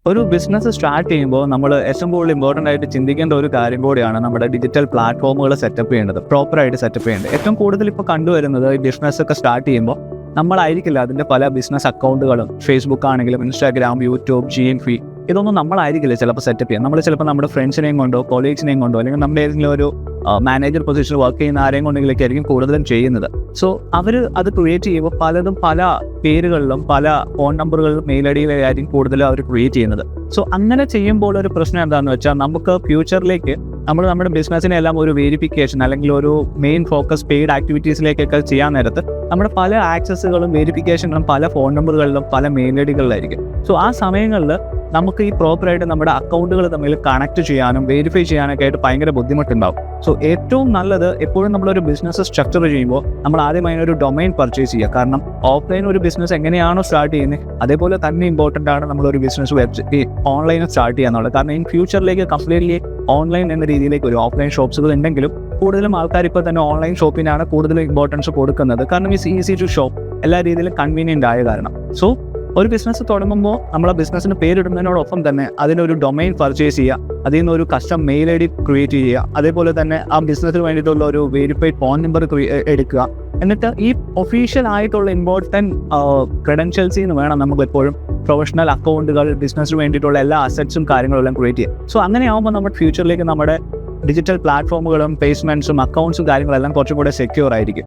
ഒരു business start ചെയ്യുമ്പോൾ നമ്മൾ ഏറ്റവും കൂടുതൽ ഇമ്പോർട്ടൻ്റ് ആയിട്ട് ചിന്തിക്കേണ്ട ഒരു കാര്യം കൂടിയാണ് നമ്മുടെ ഡിജിറ്റൽ പ്ലാറ്റ്ഫോമുകൾ സെറ്റപ്പ് ചെയ്യേണ്ടത്, പ്രോപ്പറായിട്ട് സെറ്റപ്പ് ചെയ്യേണ്ടത്. ഏറ്റവും കൂടുതൽ ഇപ്പോൾ കണ്ടുവരുന്നത് ഈ ബിസിനസ് ഒക്കെ സ്റ്റാർട്ട് ചെയ്യുമ്പോൾ നമ്മളായിരിക്കില്ല അതിൻ്റെ പല ബിസിനസ് അക്കൗണ്ടുകളും, ഫേസ്ബുക്ക് ആണെങ്കിലും ഇൻസ്റ്റാഗ്രാം, യൂട്യൂബ്, GNV ഇതൊന്നും നമ്മളായിരിക്കില്ല ചിലപ്പോൾ സെറ്റപ്പ് ചെയ്യാം. നമ്മൾ ചിലപ്പോൾ നമ്മുടെ ഫ്രണ്ട്സിനെയും കൊണ്ടോ കൊളീഗ്സിനെയും കൊണ്ടോ അല്ലെങ്കിൽ നമ്മുടെ ഏതെങ്കിലും ഒരു മാനേജർ പൊസിഷനിൽ വർക്ക് ചെയ്യുന്ന ആരെയും കൊണ്ടെങ്കിലേക്കായിരിക്കും കൂടുതലും ചെയ്യുന്നത്. സോ അവർ അത് ക്രിയേറ്റ് ചെയ്യുമ്പോൾ പലതും പല പേരുകളിലും പല ഫോൺ നമ്പറുകളിലും മെയിൽ ഐഡിയിലായിരിക്കും കൂടുതലും അവർ ക്രിയേറ്റ് ചെയ്യുന്നത്. സോ അങ്ങനെ ചെയ്യുമ്പോൾ ഒരു പ്രശ്നം എന്താണെന്ന് വെച്ചാൽ നമുക്ക് ഫ്യൂച്ചറിലേക്ക് നമ്മുടെ ബിസിനസ്സിനെ എല്ലാം ഒരു വെരിഫിക്കേഷൻ അല്ലെങ്കിൽ ഒരു മെയിൻ ഫോക്കസ് പെയ്ഡ് ആക്ടിവിറ്റീസിലേക്കൊക്കെ ചെയ്യാൻ നേരത്ത് നമ്മുടെ പല ആക്സസുകളും വെരിഫിക്കേഷനുകളും പല ഫോൺ നമ്പറുകളിലും പല മെയിൽ ഐഡികളിലായിരിക്കും. സോ ആ സമയങ്ങളിൽ നമുക്ക് ഈ പ്രോപ്പറായിട്ട് നമ്മുടെ അക്കൗണ്ടുകൾ തമ്മിൽ കണക്ട് ചെയ്യാനും വെരിഫൈ ചെയ്യാനൊക്കെ ആയിട്ട് ഭയങ്കര ബുദ്ധിമുട്ടുണ്ടാവും. സോ ഏറ്റവും നല്ലത് എപ്പോഴും നമ്മളൊരു ബിസിനസ് സ്ട്രക്ചർ ചെയ്യുമ്പോൾ നമ്മൾ ആദ്യമായി ഒരു ഡൊമൈൻ പർച്ചേസ് ചെയ്യുക. കാരണം ഓഫ്ലൈൻ ഒരു ബിസിനസ് എങ്ങനെയാണോ സ്റ്റാർട്ട് ചെയ്യുന്നത് അതേപോലെ തന്നെ ഇമ്പോർട്ടൻ്റ് ആണ് നമ്മളൊരു ബിസിനസ് ഓൺലൈനിൽ സ്റ്റാർട്ട് ചെയ്യുക എന്നുള്ളത്. കാരണം ഇൻ ഫ്യൂച്ചറിലേക്ക് കംപ്ലീറ്റ്ലി ഓൺലൈൻ എന്ന രീതിയിലേക്ക് ഒരു ഓഫ്ലൈൻ ഷോപ്സുകൾ ഉണ്ടെങ്കിലും കൂടുതലും ആൾക്കാർ ഇപ്പോൾ തന്നെ ഓൺലൈൻ ഷോപ്പിനാണ് കൂടുതലും ഇമ്പോർട്ടൻസ് കൊടുക്കുന്നത്. കാരണം ഇറ്റ്സ് ഈസി ടു ഷോപ്പ്, എല്ലാ രീതിയിലും കൺവീനിയൻ്റ് ആയ കാരണം. സോ ഒരു ബിസിനസ് തുടങ്ങുമ്പോൾ നമ്മൾ ആ ബിസിനസ്സിന് പേരിടുന്നതിനോടൊപ്പം തന്നെ അതിനൊരു ഡൊമൈൻ പർച്ചേസ് ചെയ്യുക, അതിൽ നിന്ന് ഒരു കസ്റ്റം മെയിൽ ID ക്രിയേറ്റ് ചെയ്യുക, അതേപോലെ തന്നെ ആ ബിസിനസ്സിന് വേണ്ടിയിട്ടുള്ള ഒരു വെരിഫൈഡ് ഫോൺ നമ്പർ എടുക്കുക. എന്നിട്ട് ഈ ഒഫീഷ്യൽ ആയിട്ടുള്ള ഇമ്പോർട്ടൻറ്റ് ക്രെഡൻഷ്യൽസിൽ നിന്ന് വേണം നമുക്ക് എപ്പോഴും പ്രൊഫഷണൽ അക്കൗണ്ടുകൾ, ബിസിനസ്സിന് വേണ്ടിയിട്ടുള്ള എല്ലാ അസറ്റ്സും കാര്യങ്ങളും എല്ലാം ക്രിയേറ്റ് ചെയ്യുക. സോ അങ്ങനെ ആകുമ്പോൾ നമ്മുടെ ഫ്യൂച്ചറിലേക്ക് നമ്മുടെ ഡിജിറ്റൽ പ്ലാറ്റ്ഫോമുകളും പ്ലേസ്മെൻറ്റ്സും അക്കൗണ്ട്സും കാര്യങ്ങളെല്ലാം കുറച്ചും കൂടെ സെക്യൂർ ആയിരിക്കും.